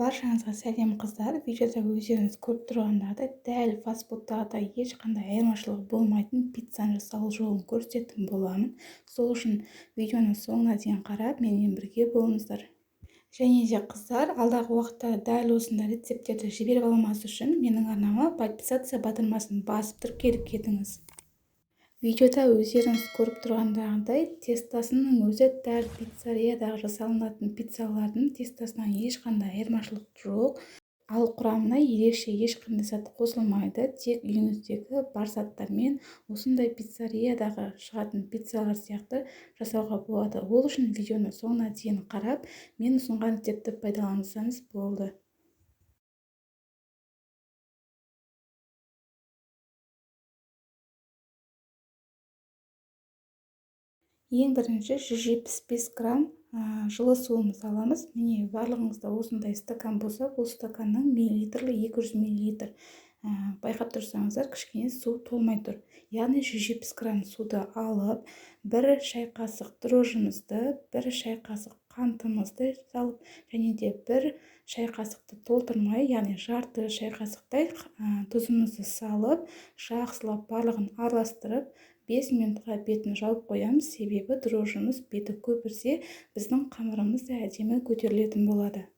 Баршаңызға сәлем қыздар. Видеода өздеріңіз көріп тұрғандағыдай дәл фастфудтағыдай ешқандай айырмашылығы болмайтын пиццаны жасау жолын көрсететін боламын. Сол үшін видеоны соңына дейін қарап менімен бірге болыңыздар. Және де қыздар, алдағы уақытта дәл осындай рецепттерді жіберіп алмас үшін менің арнама подписация батырмасын басып тіркеліп кетіңіз. Видеода өздеріңіз көріп тұрғандағыдай тестасының өзі дәл пиццериядағы жасалынатын пиццалардың тестасынан ешқандай айырмашылық жоқ. Ал құрамына ерекше ешқандай зат қосылмайды, тек үйіңіздегі бар заттармен осындай пиццериядағы шығатын пиццалар сияқты жасауға болады. Ол үшін видеоны соңына дейін қарап, мен ұсынған рецепті пайдалансаңыз болды. Ең бірінші 175 грамм жылы суымызды аламыз. Міне барлығыңызда осындай стакан болса, бұл стаканның миллилитрі 200 миллилитр. Байқап тұрсаңыздар, кішкене су толмай тұр. Яғни 170 грамм суды алып, 1 шай қасық дрожжымызды, 1 шай қасық қантымызды салып, және де 1 шай қасықты толтырмай, яғни жарты шай қасықтай тұзымызды салып, жақсылап барлығын араластырып, 5 минутқа бетін жауып қоямыз, себебі дрожжымыз беті көпірсе, біздің қамырымыз да әдемі көтерілетін болады.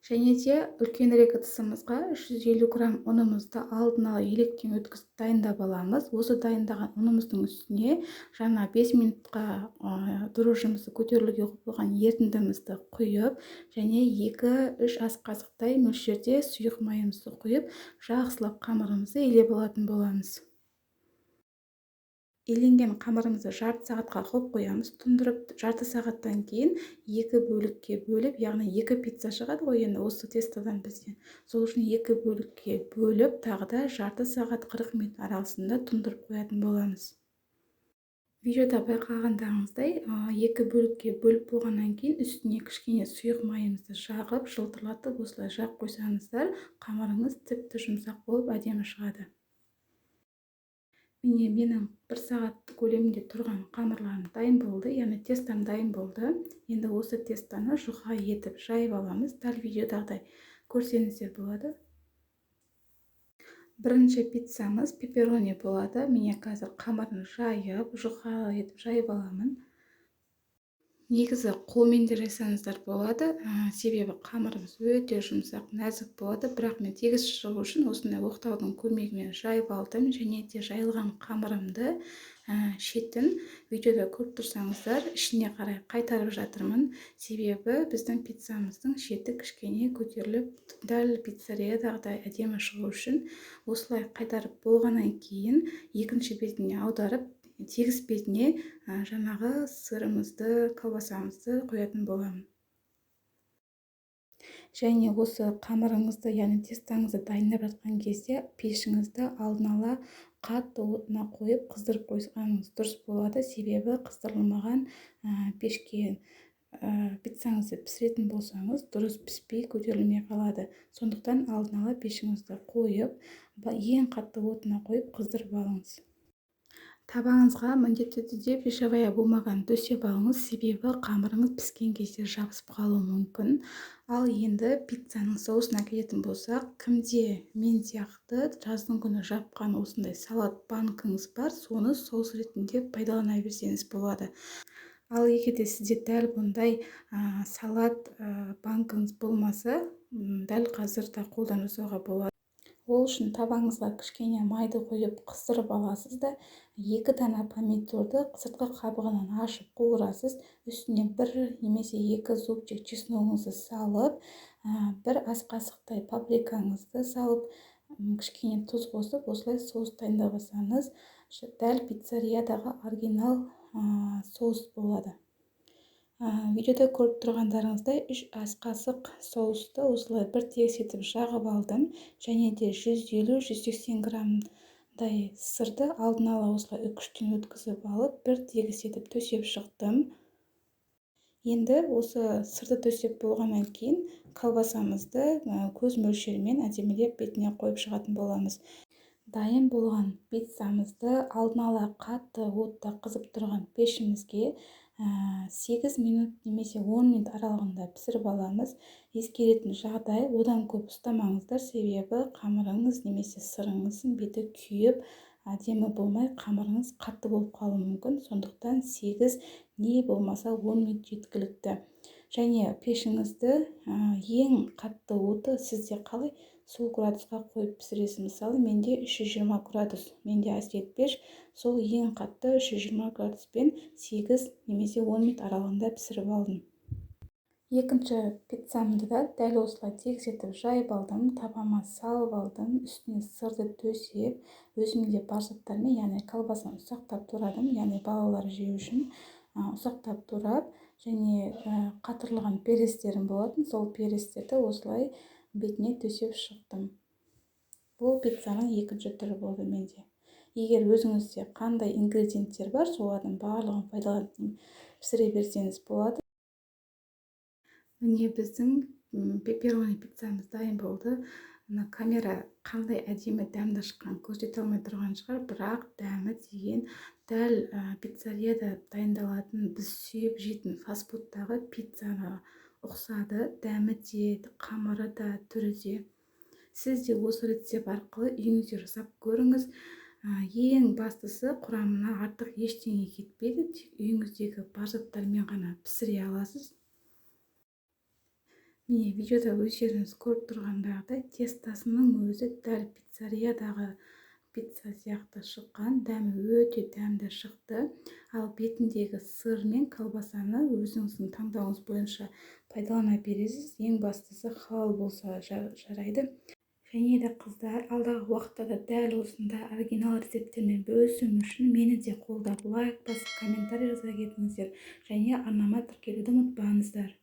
Және де үлкенірек ыдысымызға 150 грамм ұнымызды алдын ала електен өткізіп дайындап аламыз. Осы дайындаған ұнымыздың үстіне жаңа 5 минутқа дрожжымызды көтерілуге қойған ерітіндімізді құйып, және 2-3 ас қасықтай мөлшерде сұйық майымызды құйып, жақсылап қамырымызды илеп алатын боламыз. Иленген қамырымызды жарты сағатқа қойып қоямыз. Тұндырып жарты сағаттан кейін 2 бөлікке бөліп, яғни 2 пицца шығады ғой енді осы тестадан бізден. Сол үшін 2 бөлікке бөліп, тағы да жарты сағат 40 минут арасында тұндырып қоятын боламыз. Видеода байқағандағыңыздай 2 бөлікке бөліп болғаннан кейін үстіне кішкене сұйық майымызды жағып, жылтырлатып осылай жағып қойсаңыздар, қамырыңыз тіпті жұмсақ болып әдемі шығады. Міне менің 1 сағат көлемінде тұрған қамырларым дайын болды, яғни тестам дайын болды. Енді осы тестаны жұқа етіп жайып аламыз. Дәл видеодағыдай көрсеңіздер болады. Бірінші пиццамыз пепперони болады. Міне қазір қамырын жайып, жұқа етіп жайып аламын. Негізі қолмен де жасаңыздар болады, себебі қамырымыз өте жұмсақ, нәзік болады, бірақ мен тегіс шығу үшін осындай оқтаудың көмегімен жайып алдым, және де жайылған қамырымды шетін видеода көріп тұрсаңыздар, ішіне қарай қайтарып жатырмын, себебі біздің пиццамыздың шеті кішкене көтеріліп, дәл пиццериядағыдай әдемі шығу үшін осылай қайтарып болғаннан кейін екінші бетіне аударып, тегіс бетіне жаңағы сырымызды, колбасамызды қоятын боламын. Және осы қамырыңызды, яғни тестаңызды дайындап жатқан кезде пешіңізді алдын ала қатты отына қойып қыздырып қойғаныңыз дұрыс болады, себебі қыздырылмаған пешке пиццаңызды пісіретін болсаңыз, дұрыс піспей көтерілмей қалады. Сондықтан алдын ала пешіңізді қойып, ең қатты отына қойып қыздырып алыңыз. Табаныңызға міндетті түрде бешабая болмаған төсеп алыңыз, себебі қамырыңыз піскен кезде жабысып қалуы мүмкін. Ал енді пиццаның соусына келетін болсақ, кімде мен сияқты жаздың күні жапқан осындай салат банкіңіз бар, соны соус ретінде пайдалана берсеңіз болады. Ал егерде сізде дәл бұндай салат банкіңіз болмаса, дәл қазір да қолдан жасауға болады. Ол үшін табаңызға кішкене майды қойып қыздырып аласыз да, 2 дана помидорды сыртқы қабығынан ашып қуырасыз, үстіне 1 немесе 2 зубчик чесногыңызды салып, 1 ас қасықтай паприкаңызды салып, кішкене тұз қосып, осылай соус дайындап алсаңыз, дәл пиццериядағы оригинал соус болады. Видеода көріп тұрғандарыңыздай 3 ас қасық соусты осылай бір тегіс етіп жағып алдым, және де 150-180 граммдай сырды алдын ала осылай үккіштен өткізіп алып, бір тегіс етіп төсеп шықтым. Енді осы сырды төсеп болғаннан кейін колбасамызды көз мөлшерімен әдемілеп бетіне қойып шығатын боламыз. Дайын болған пиццамызды алдын ала қатты отта қызып тұрған пешімізге 8 минут немесе 10 минут аралығында пісіріп аламыз. Ескеретін жағдай, одан көп ұстамаңыздар, себебі қамырыңыз немесе сырыңыздың беті күйіп, әдемі болмай, қамырыңыз қатты болып қалуы мүмкін. Сондықтан 8 не болмаса 10 минут жеткілікті. Және пешіңізді ең қатты оты сізде қалай, сол градусқа қойып пісіресіз. Мысалы, менде 320 градус, менде әсет пеш, сол ең қатты 320 градуспен 8 немесе 10 минут аралығында пісіріп алдым. Екінші пиццамды да дәл осылай тегіс жайып алдым, табама салып алдым, үстіне сырды төсеп, өзімде бар заттармен, яғни колбасаны ұсақтап турадым, яғни балалар жеу үшін ұсақтап турап, және қатырылған перестерім болатын, сол перестерді осылай бетіне төсеп шықтым. Бұл пиццаның екінші түрі болды менде. Егер өзіңізде қандай ингредиенттер бар, солардың барлығын пайдаланып пісіре берсеңіз болады. Міне біздің пепперони пиццамыз дайын болды. Камера қандай әдемі дәмді шыққан көрсете алмай тұрған шығар, бірақ дәмі деген дәл пиццерияда дайындалатын біз сүйіп жейтін фастфудтағы пиццаға ұқсады. Дәмі де, қамыры да, түрі де. Сіз де осы рецепт арқылы үйіңізде жасап көріңіз. Ең бастысы, құрамына артық ештеңе кетпейді, тек үйіңіздегі бар заттармен ғана пісіре аласыз. Міне, видеода өздеріңіз көріп тұрғандағыдай тестасының өзі дәл пиццериядағы пицца сияқты шыққан, дәмі өте дәмді шықты. Ал бетіндегі сыр мен колбасаны өзіңіздің таңдауыңыз бойынша пайдалана бересіз. Ең бастысы халал болса жарайды. Және де қыздар, алдағы уақытта да дәл осындай оригинал рецепттермен бөлісуім үшін мені де қолдап лайк басып комментарий жаза кетіңіздер, және арнама тіркелуді ұмытпаңыздар.